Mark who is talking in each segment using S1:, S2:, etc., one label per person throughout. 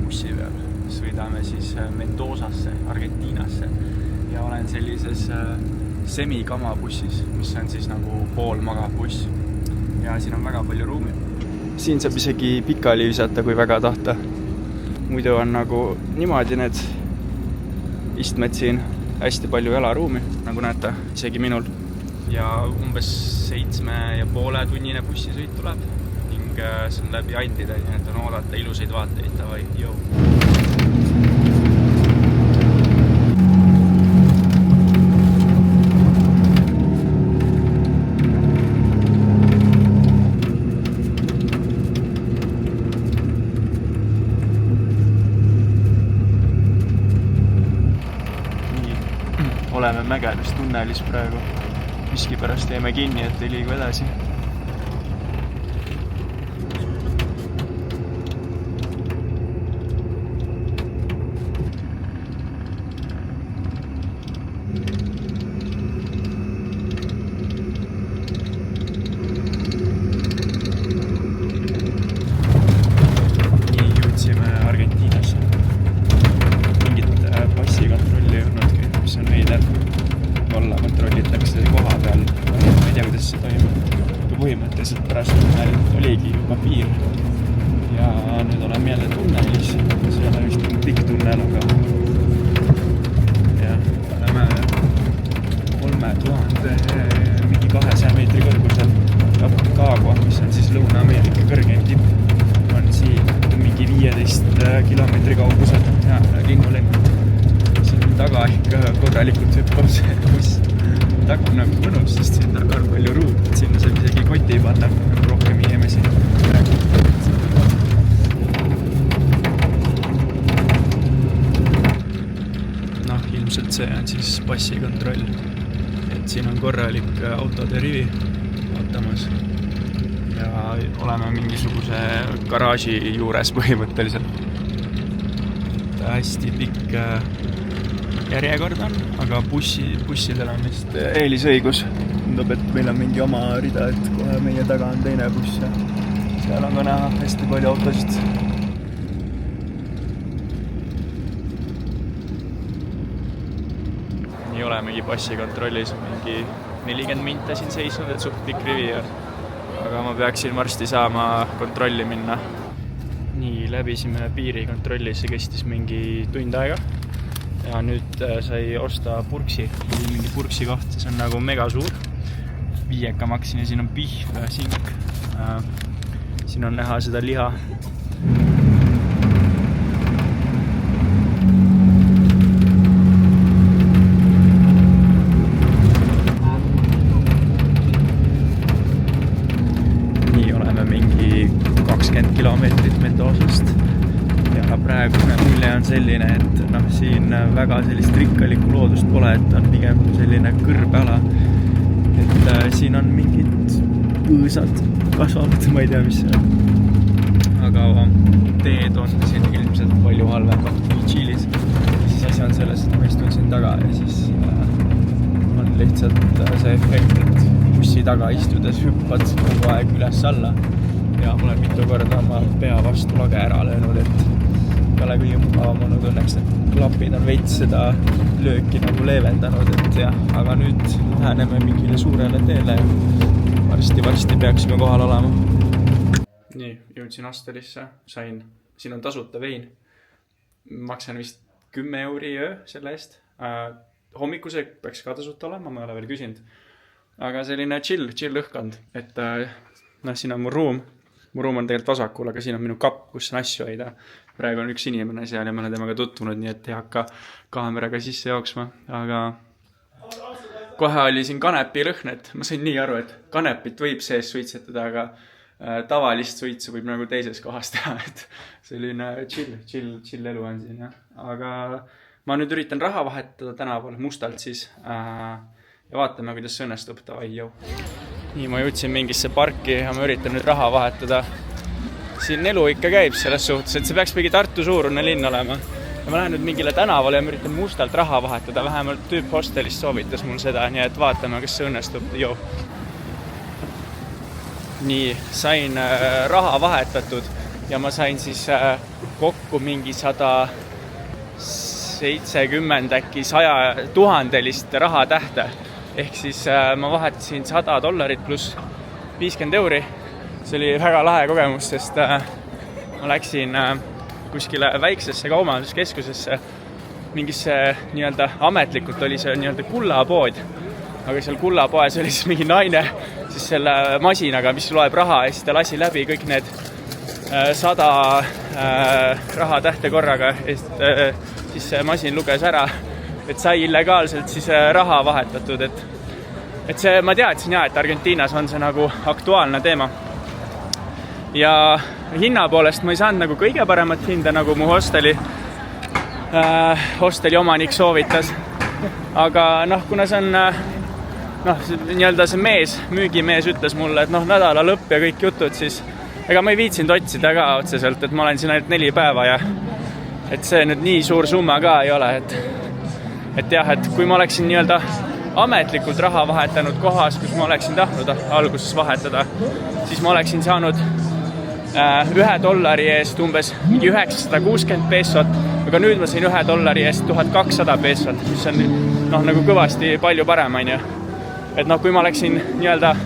S1: bussi peal. Sõidame siis Mendozasse, Argentiinasse ja olen sellises semi-kamabussis, mis on siis nagu poolmagav buss. Ja siin on väga palju ruumi. Siin saab isegi pikali visata, kui väga tahta. Muidu on nagu niimoodi need istmed siin, hästi palju jalaruumi, nagu näete, isegi minul. Ja umbes 7,5 tunnine bussisõit tuleb ning see on läbi Andide, nii et on oodata ilusaid vaateid. Tavai, jõu! Oleme Mägedes tunnelis praegu. Miski pärast jäime kinni, et ei liigu edasi. Nii jõudsime Argentiinasse. Mingit passikontrolli ei olnudki, mis on veider. Olla kontrollitakse koha peal. Ma ei tea, kuidas see toimub. Põhimõtteliselt pärast tunnelit oligi juba piir. Ja nüüd oleme jälle tunnelis. See ei ole vist pikk tunnel, aga ja, oleme 3200 meetri kõrgusel. Aconcagua, mis on siis Lõuna-Ameerika kõrgeim tipp, on siin mingi 15 kilomeetri kaugusel ja linnulenn. Taga ikka korralikult hüppab see buss. Taga on nagu mõnus, sest siin taga on palju ruut. Sinna saab isegi koti panna, nagu rohkem inimesi. Noh, ilmselt see on siis passikontroll. Et siin on korralik autode rivi ootamas. Ja oleme mingisuguse garaaži juures põhimõtteliselt. Hästi pikk järjekord on, aga bussidel on vist eelisõigus. Tundub, et meil on mingi oma rida, et kohe meie taga on teine buss ja seal on ka näha hästi palju autosid. Nii olemegi passikontrollis mingi 40 minta siin seisnud, et suht pikk rivi. Aga ma peaksin varsti saama kontrolli minna. Nii, läbisime piirikontrolli, see kestis mingi tund aega. Ja nüüd sai osta purksi, mingi purksi koht, see on nagu mega suur. 5 maksin ja siin on pihv ja sink. Siin on näha seda liha. Nii oleme mingi 20 kilomeetrit Mendozast. Ja praegune mulje on selline, et siin väga sellist rikkalikku loodust pole, et on pigem selline kõrbeala. Et siin on mingid põõsad kasvavad, ma ei tea, mis see on. Aga teed on siin ilmselt palju halvemad kui Tšiilis. Siis asi on selles, et ma istun siin taga ja siis on lihtsalt see efekt, et bussi taga istudes hüppad kogu aeg üles alla. Ja ma olen mitu korda oma pea vastu lage ära löönud, et ei ole kõige mugavam olnud õnneks, et klapid on veits seda lööki nagu leevendanud, et jah, aga nüüd läheneme mingile suurele teele ja varsti peaksime kohal olema. Nii, jõudsin Astelisse, siin on tasuta vein. Maksan vist 10 euri öö selle eest. Hommikuse peaks ka tasuta olema, ma ei ole veel küsinud. Aga selline chill õhkond, et siin on mu ruum. Mu ruum on tegelikult vasakul, aga siin on minu kapp, kus on asju hoida. Praegu on üks inimene seal ja ma olen temaga tutvunud, nii et ei hakka kaameraga sisse jooksma. Aga kohe oli siin kanepi lõhn, et ma sain nii aru, et kanepit võib sees suitsetada, aga tavalist suitsu võib nagu teises kohas teha, et selline chill elu on siin. Ja. Aga ma nüüd üritan raha vahetada tänaval mustalt siis ja vaatame, kuidas see õnnestub. Tavai, jõu. Nii, ma jõudsin mingisse parki ja ma üritan nüüd raha vahetada. Siin elu ikka käib selles suhtes, et see peaks mingi Tartu suurune linn olema. Ja ma lähen nüüd mingile tänavale ja ma üritan mustalt raha vahetada. Vähemalt tüüp hostelist soovitas mul seda, nii et vaatame, kas see õnnestub. Nii, sain raha vahetatud ja ma sain siis kokku mingi 170 äkki 100 000 rahatähte. Ehk siis ma vahetasin $100 pluss 50 euri. See oli väga lahe kogemus, sest ma läksin kuskile väiksesse kaubanduskeskusesse, mingisse nii-öelda ametlikult oli see nii-öelda kullapood, aga seal kullapoes oli siis mingi naine siis selle masinaga, mis loeb raha ja siis ta lasi läbi kõik need 100 rahatähte korraga ja siis see masin luges ära, et sai illegaalselt siis raha vahetatud, et see, ma teadsin et Argentiinas on see nagu aktuaalne teema. Ja hinna poolest ma ei saanud nagu kõige paremat hinda, nagu mu hosteli omanik soovitas. Aga kuna see on nii-öelda see müügimees ütles mulle, et nädala lõpp ja kõik jutud, siis ega ma ei viitsinud otsida ka otseselt, et ma olen siin ainult 4 päeva ja et see nüüd nii suur summa ka ei ole, et jah, et kui ma oleksin nii-öelda ametlikult raha vahetanud kohas, kus ma oleksin tahtnud alguses vahetada, siis ma oleksin saanud $1 eest umbes mingi 960 peesot, aga nüüd ma sain $1 eest 1200 peesot, mis on nagu kõvasti palju parem, on ju. Et kui ma oleksin nii-öelda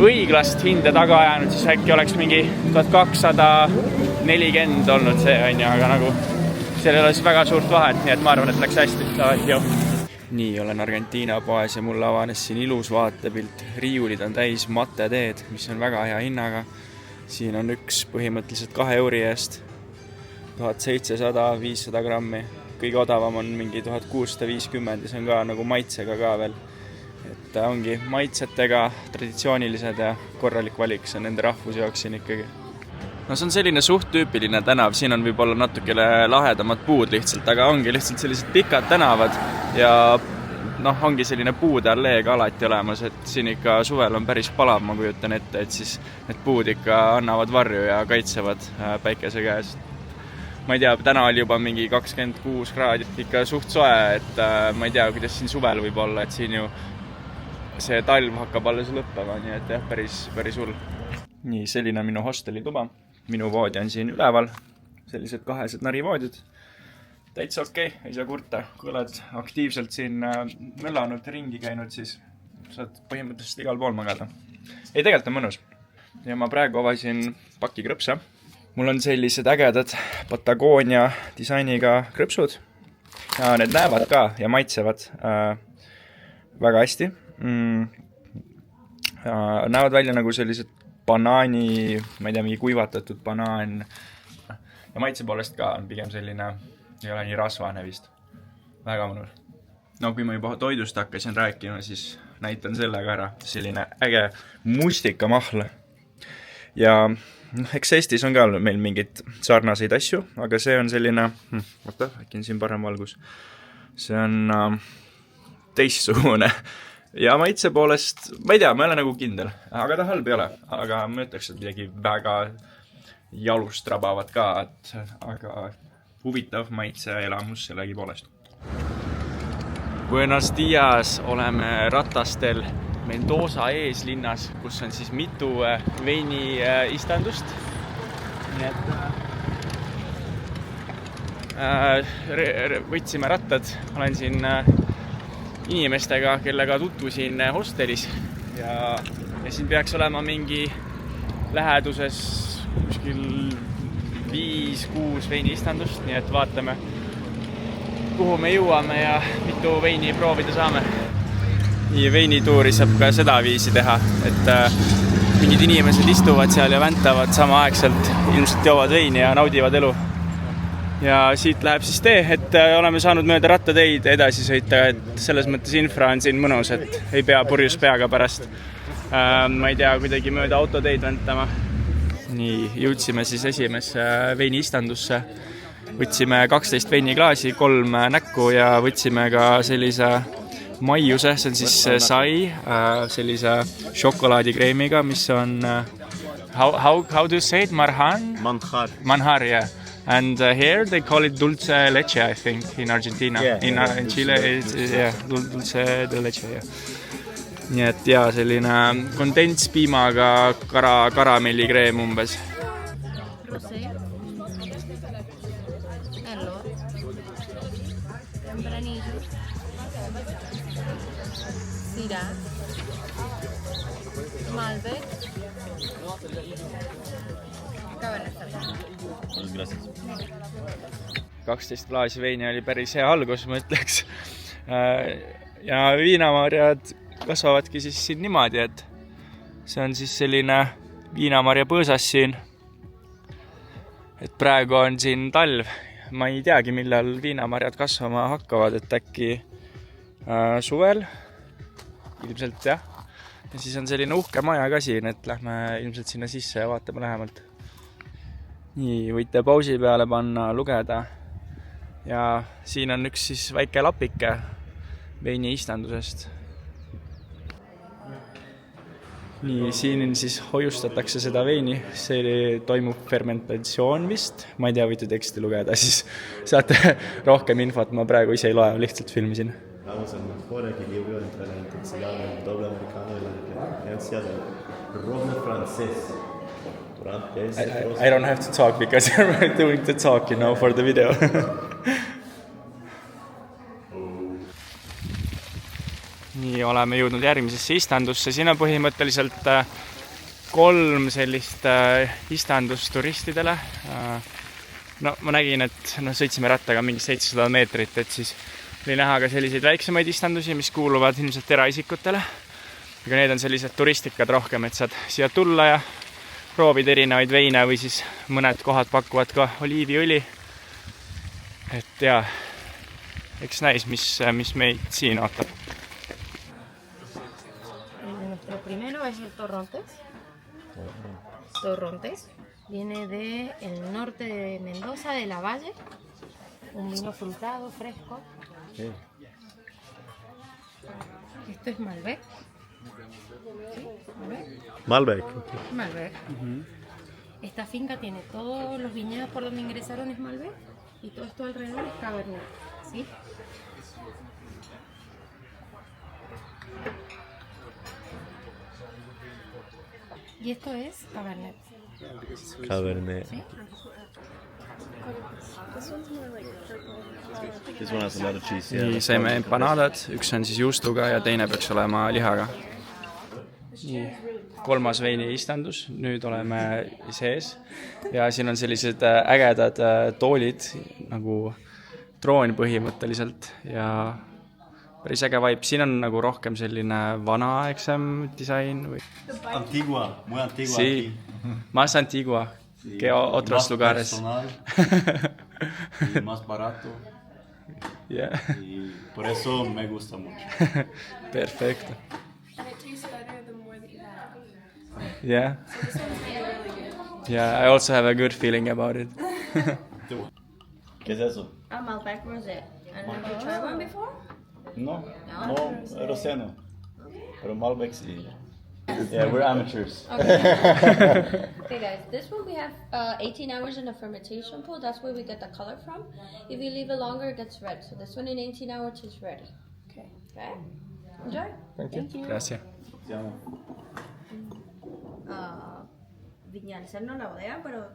S1: õiglast hinde taga ajanud, siis äkki oleks mingi 1240 olnud see, on ju, aga nagu seal ei ole siis väga suurt vahet, nii et ma arvan, et läks hästi. Nii, olen Argentiina poes ja mulle avanes siin ilus vaatepilt. Riiulid on täis mateteed, mis on väga hea hinnaga. Siin on üks põhimõtteliselt 2 euri eest 1700-500 grammi. Kõige odavam on mingi 1650 ja see on ka nagu maitsega ka veel. Et ongi maitsetega traditsioonilised ja korralik valik, see on nende rahvuse jaoks siin ikkagi. See on selline suht tüüpiline tänav, siin on võib-olla natukene lahedamad puud lihtsalt, aga ongi lihtsalt sellised pikad tänavad ja ongi selline puude alleega alati olemas, et siin ikka suvel on päris palav, ma kujutan ette, et siis need puud ikka annavad varju ja kaitsevad päikese käes. Ma ei tea, täna oli juba mingi 26 kraadi, ikka suht soe, et ma ei tea, kuidas siin suvel võib olla, et siin ju see talv hakkab alles lõppema, nii et jah, päris hull. Nii, selline minu hosteli tuba. Minu voodi on siin üleval, sellised 2 narivoodid. Täitsa okei, ei saa kurta. Kui oled aktiivselt siin möllanud, ringi käinud, siis saad põhimõtteliselt igal pool magada. Ei, tegelikult on mõnus. Ja ma praegu avasin paki krõpse. Mul on sellised ägedad Patagonia disainiga krõpsud. Ja need näevad ka ja maitsevad väga hästi. Näevad välja nagu sellised banaani, ma ei tea, mingi kuivatatud banaan. Ja maitse poolest ka on pigem selline, ei ole nii rasvane vist. Väga mõnus. Kui ma juba toidust hakkasin rääkima, siis näitan sellega ära. Selline äge mustikamahl. Ja eks Eestis on ka meil mingid sarnaseid asju, aga see on selline, äkki on siin parem valgus. See on teistsugune. Ja maitse poolest, ma ei tea, ma ei ole nagu kindel, aga ta halb ei ole. Aga ma ütleks, et midagi väga jalust rabavat ka, aga huvitav maitse elamus sellegi poolest. Buenos dias, oleme ratastel Mendoza eeslinnas, kus on siis mitu veini istandust. Nii et võtsime rattad, olen siin inimestega, kellega tutvusin hostelis ja siin peaks olema mingi läheduses kuskil 5-6 veiniistandust, nii et vaatame, kuhu me jõuame ja mitu veini proovida saame. Nii veinituuri saab ka seda viisi teha, et mingid inimesed istuvad seal ja väntavad samaaegselt, ilmselt joovad veini ja naudivad elu. Ja siit läheb siis tee, et oleme saanud mööda rattateid edasi sõita, et selles mõttes infra on siin mõnus, et ei pea purjus peaga pärast. Ma ei tea, kuidagi mööda autoteid väntama. Nii, jõudsime siis esimesse veiniistandusse. Võtsime 12 veiniklaasi, 3 näkku ja võtsime ka sellise maiuse, see on siis sai, sellise šokolaadikreemiga, mis on, how do you say it, marhan? Manjar, yeah. And here they call it dulce leche, I think, in Argentina. Yeah, in Chile, dulce de leche, yeah. Nii et jaa, selline kondenspiimaga karamellikreem umbes.
S2: Allora, tempranillo, Syrah, Malbec, Cabernet Sauvignon.
S1: 12 klaasi veini oli päris hea algus, ma ütleks. Ja viinamarjad kasvavadki siis siin niimoodi, et see on siis selline viinamarja põõsas siin. Et praegu on siin talv. Ma ei teagi, millal viinamarjad kasvama hakkavad, et äkki suvel. Ilmselt jah. Ja siis on selline uhke maja ka siin, et lähme ilmselt sinna sisse ja vaatame lähemalt. Nii, võite pausi peale panna, lugeda. Ja siin on üks siis väike lapike veini istandusest. Nii, siin siis hoiustatakse seda veini. See toimub fermentatsioon vist. Ma ei tea, võite teksti lugeda, siis saate rohkem infot. Ma praegu ise ei loe, lihtsalt filmisin.
S3: Vamos al mejor equilibrio entre la intensidad del doble americano y la inteligencia del roble francés.
S1: I don't have to talk because you're doing the talk, you know, for the video. Nii, oleme jõudnud järgmisesse istandusse. Siin on põhimõtteliselt 3 sellist istandust turistidele. No, ma nägin, et sõitsime rattaga mingi 700 meetrit, et siis oli näha ka selliseid väiksemaid istandusi, mis kuuluvad ilmselt eraisikutele. Aga need on sellised turistikad rohkem, et saad siia tulla ja proovida erinevaid veine või siis mõned kohad pakuvad ka oliiviõli. Et ja, eks näis, mis meid siin ootab.
S2: Nuestro primero es el Torrontés. Torrontés viene del norte de Mendoza, de la Valle. Un vino frutado, fresco.
S3: Okay.
S2: Esto es Malbec.
S3: Malbec.
S2: Malbec. Esta finca tiene todos los viñedos por donde ingresaron es Malbec y todo esto alrededor es Cabernet, ¿sí? Y esto es Cabernet.
S3: Cabernet.
S2: ¿Sí?
S3: This one has a lot of cheese.
S1: Nii, saime empanadad, üks on siis juustuga ja teine peaks olema lihaga. Nii, 3. veini istandus, nüüd oleme sees ja siin on sellised ägedad toolid nagu troon põhimõtteliselt ja päris äge vibe. Siin on nagu rohkem selline vanaaegsem disain või...
S3: Antigua, muy antigua.
S1: Sí, más antigua que otros lugares.
S3: Más personal y más barato.
S1: Yeah.
S3: Y por eso me gusta mucho.
S1: Perfecto.
S4: And it tastes better the more that you have.
S1: Yeah.
S4: So this one's really good.
S1: Yeah, I also have a good feeling about it.
S3: ¿Qué es eso?
S5: A Malbec Rosé. And have you tried one before?
S3: No, Roseno. Pero Malbec sí. Yeah, we're amateurs.
S5: Okay guys, this one we have 18 hours in a fermentation pool. That's where we get the color from. If you leave it longer, it gets red. So this one in 18 hours is ready. Okay. Enjoy.
S1: Thank you. Gracias.
S5: Viñales, no la bodega, pero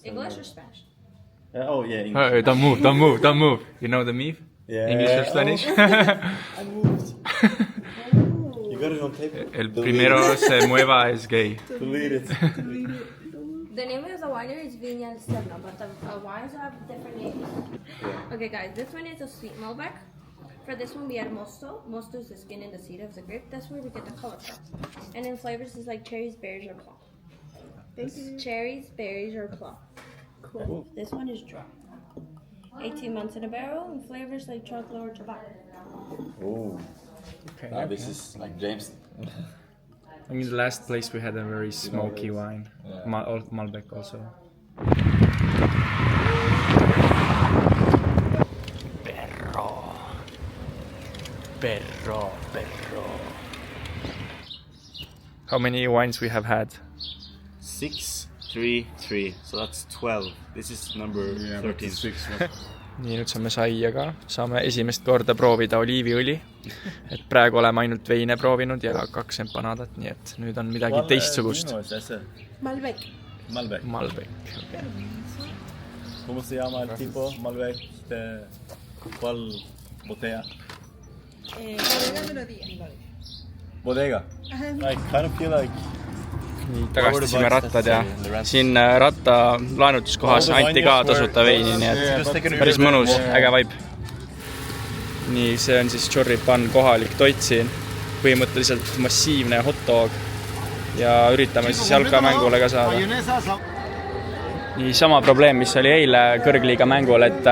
S5: English or Spanish?
S3: Oh yeah, English.
S1: Don't move. You know the meme?
S3: Yeah.
S1: English or Spanish?
S3: I moved. You got it on tape?
S1: El primero se mueva es gay.
S3: Delete it.
S5: The name of the winery is Viña Serna, but the wines have different names. Okay guys, this one is a sweet Malbec. For this one we add mosto. Mosto is the skin and the seed of the grape. That's where we get the color from. And in flavors is like cherries, berries, or plum. Cherries, berries, or plum. Cool. This one is dry. 18 months in a barrel, and flavors like chocolate or tobacco.
S3: Oh.
S1: Okay.
S3: This is like James.
S1: I mean, the last place we had a very smoky wine.
S3: Yeah.
S1: Malbec also. Perro. How many wines we have had?
S3: 6, 3, 3. So that's 12. This is number 13.
S1: Nii, nüüd saame saia ka. Saame esimest korda proovida oliiviõli. Et praegu oleme ainult veine proovinud ja 2 empanadat, nii et nüüd on midagi teistsugust.
S4: Malbec.
S3: Malbec.
S1: Malbec. Okay.
S3: ¿Cómo se llama el tipo Malbec? ¿Cuál botella? Bodega. I kind of feel like
S1: nii, tagastasime rattad ja siin ratta laenutuskohas anti ka tasuta veini, nii et päris mõnus, äge vibe. Nii, see on siis choripan, kohalik toit siin, põhimõtteliselt massiivne hot dog ja üritame siis jalkamängule ka saada. Nii, sama probleem, mis oli eile kõrgliiga mängul, et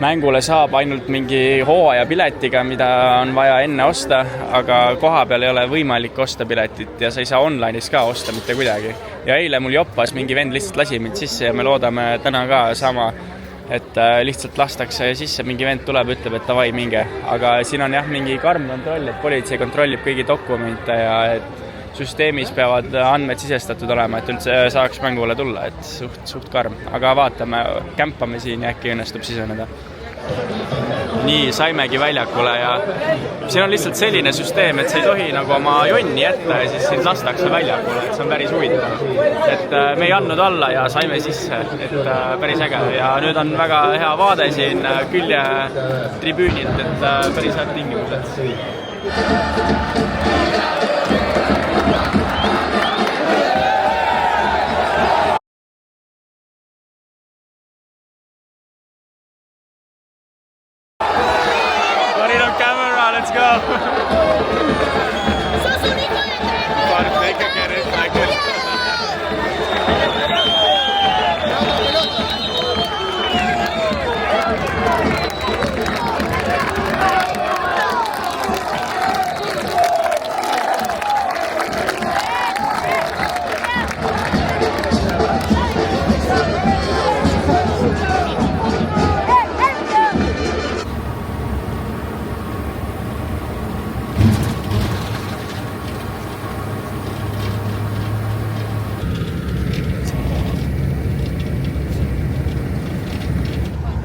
S1: mängule saab ainult mingi hooajapiletiga, mida on vaja enne osta, aga koha peal ei ole võimalik osta piletit ja sa ei saa online'is ka osta mitte kuidagi. Ja eile mul joppas mingi vend lihtsalt lasi mind sisse ja me loodame täna ka sama, et lihtsalt lastakse sisse, mingi vend tuleb, ütleb, et davai, minge. Aga siin on jah mingi karm kontroll, et politsei kontrollib kõigi dokumente ja et süsteemis peavad andmed sisestatud olema, et üldse saaks mängule tulla, et suht karm. Aga vaatame, kämpame siin ja äkki õnnestub siseneda. Nii, saimegi väljakule ja siin on lihtsalt selline süsteem, et sa ei tohi nagu oma jonni jätta ja siis sind lastakse väljakule, et see on päris huvitav. Et me ei andnud alla ja saime sisse, et päris äge. Ja nüüd on väga hea vaade siin külje tribüünilt, et päris head tingimused. Let's go.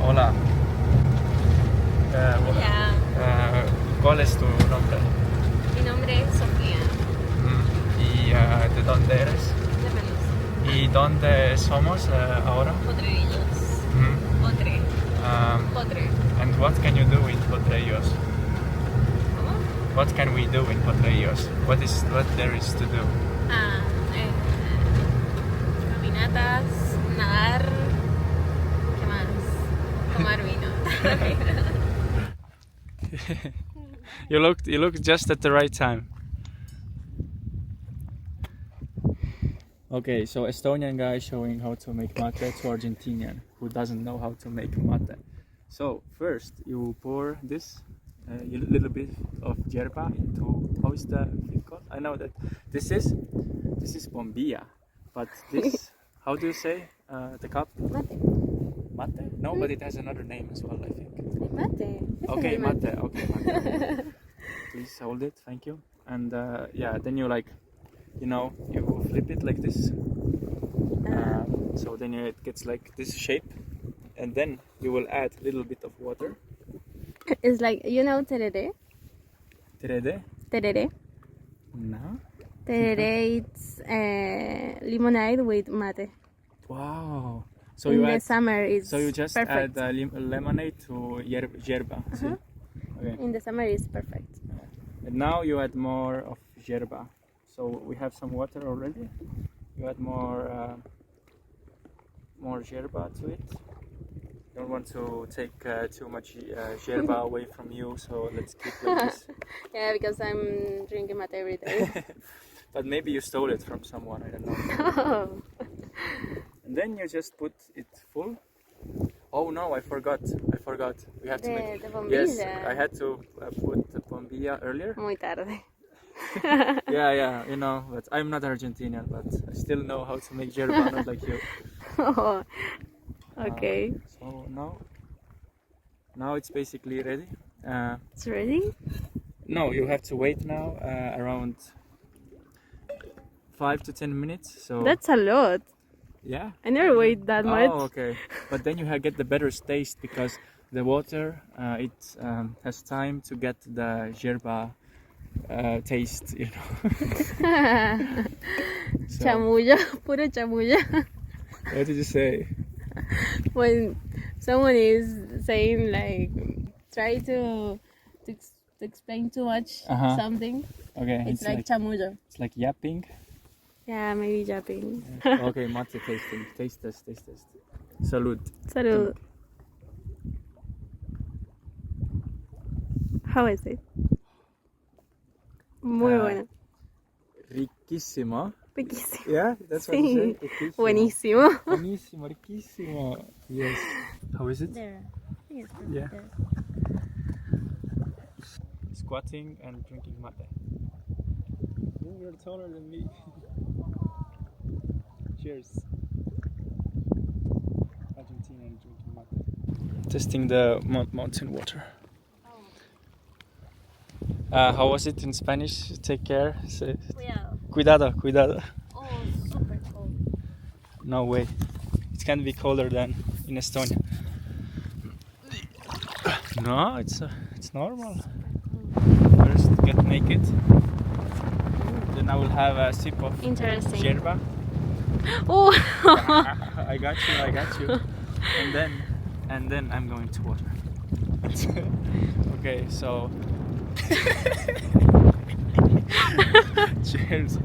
S1: Hola. ¿Cuál es tu nombre?
S5: Mi nombre es Sofía.
S1: ¿Y de dónde eres?
S5: De Mendoza.
S1: ¿Y dónde somos ahora?
S5: Potrerillos. Potre. Potre.
S1: And what can you do in Potrerillos?
S5: ¿Cómo?
S1: What can we do in Potrerillos? What there is to do?
S5: Caminatas, nadar, ¿qué más? Tomar vino.
S1: You looked just at the right time. Okay, so Estonian guy showing how to make mate to Argentinian who doesn't know how to make mate. So first you pour this a little bit of yerba into, how is the thing called? I know that this is bombilla, but this, how do you say the cup?
S5: Mate.
S1: Mate? No, but it has another name as well, I think.
S5: Mate.
S1: Okay, mate. Okay, mate. Please hold it, thank you. And yeah, then you you flip it like this. So then it gets like this shape, and then you will add a little bit of water.
S5: It's like, you know tereré?
S1: Tereré?
S5: Tereré.
S1: No.
S5: Tereré, it's lemonade with mate.
S1: Wow. So
S5: In
S1: you
S5: the
S1: add,
S5: summer it's
S1: so you just
S5: perfect.
S1: add lemonade to yerba. See? Okay.
S5: In the summer it's perfect.
S1: And now you add more of yerba. So we have some water already. You add more yerba to it. Don't want to take too much yerba away from you, so let's keep like this.
S5: Yeah, because I'm drinking mate every day.
S1: But maybe you stole it from someone, I don't know. And then you just put it full. Oh no, I forgot. We have to make.
S5: The bombilla.
S1: Yes, I had to put the bombilla earlier.
S5: Muy tarde.
S1: Yeah, you know, but I'm not Argentinian, but I still know how to make yerba, not like you.
S5: Oh, okay.
S1: So now it's basically ready.
S5: It's ready?
S1: No, you have to wait now around 5 to 10 minutes. So
S5: That's a lot.
S1: yeah.
S5: I never wait that much.
S1: Oh, okay. But then you get the better taste because the water it has time to get the yerba taste, you know. So,
S5: Chamullo, puro chamullo.
S1: what did you say?
S6: when someone is saying like try to explain too much something.
S1: Okay,
S6: It's like chamullo.
S1: it's like yapping.
S6: Yeah, maybe yapping.
S1: Okay, mate tasting. Taste test. Salud.
S6: Salud. How is it? Muy buena.
S1: Riquísimo.
S6: Riquísimo.
S1: Yeah, that's what you
S6: Sí.
S1: say. Riquísimo.
S6: Buenísimo.
S1: Buenísimo, riquísimo. Yes. How is it?
S6: There.
S1: Yeah. Squatting and drinking mate. You're taller than me. Cheers. Argentina and drinking mate. Testing the mountain water. How was it in Spanish? Take care. Say, cuidado, cuidado.
S6: Oh, super cold.
S1: No way. It can be colder than in Estonia. No, it's normal. First get naked. Then I will have a sip of
S6: Interesting.
S1: yerba.
S6: Oh.
S1: I got you. And then I'm going to water. Okay, so cheers.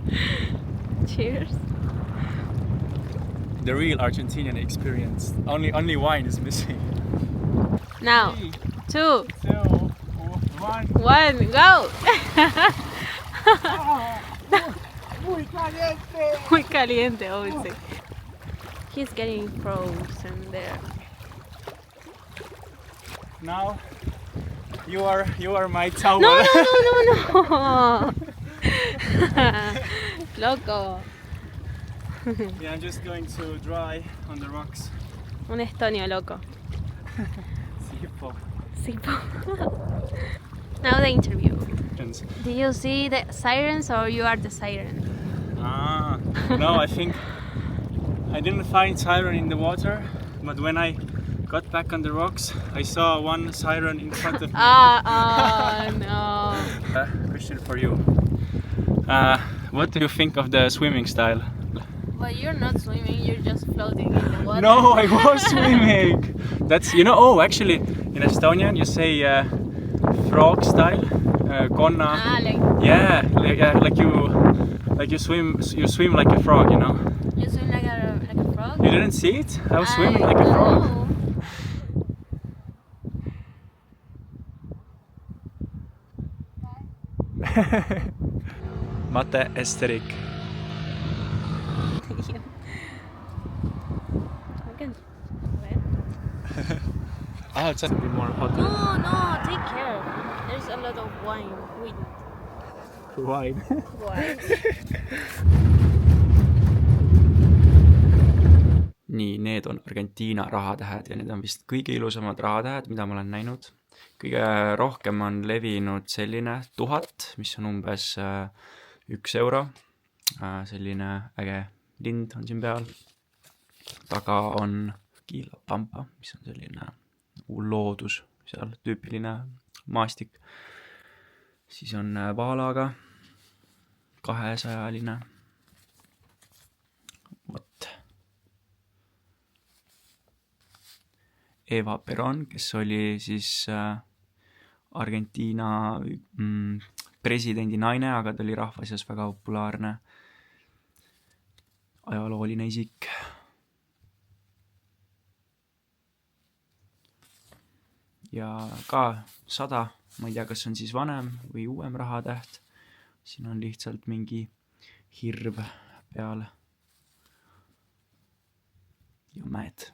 S6: Cheers.
S1: The real Argentinian experience. Only wine is missing.
S6: Now, 2,
S1: 2, 1.
S6: 1, go! Muy caliente, obviously. He's getting frozen there.
S1: Now you are my towel.
S6: No. Loco.
S1: Yeah, I'm just going to dry on the rocks.
S6: Un estonio loco.
S1: Sipo.
S6: Sipo. Now the interview. Do you see the sirens or you are the siren?
S1: No, I think I didn't find siren in the water, but when I got back on the rocks, I saw one siren in front of me.
S6: No.
S1: Question for you. What do you think of the swimming style?
S6: But you're not swimming, you're just floating in the water.
S1: No, I was swimming. That's actually in Estonian you say frog style, konna. Like you swim like a frog, you know.
S6: You swim like a frog?
S1: You didn't see it? I was swimming like a frog. Mate Esterik. It's a bit more hot.
S6: No, take care. There's a lot of wine.
S1: Wine. Nii, need on Argentiina rahatähed ja need on vist kõige ilusamad rahatähed, mida ma olen näinud. Kõige rohkem on levinud selline 1000, mis on umbes 1 euro. Selline äge lind on siin peal. Taga on Quilapampa, mis on selline loodus, seal tüüpiline maastik. Siis on Vaalaga 200-line. Vot. Eva Peron, kes oli siis Argentiina presidendi naine, aga ta oli rahva seas väga populaarne ajalooline isik. Ja ka 100, ma ei tea, kas on siis vanem või uuem rahatäht. Siin on lihtsalt mingi hirv peal. Ja mäed.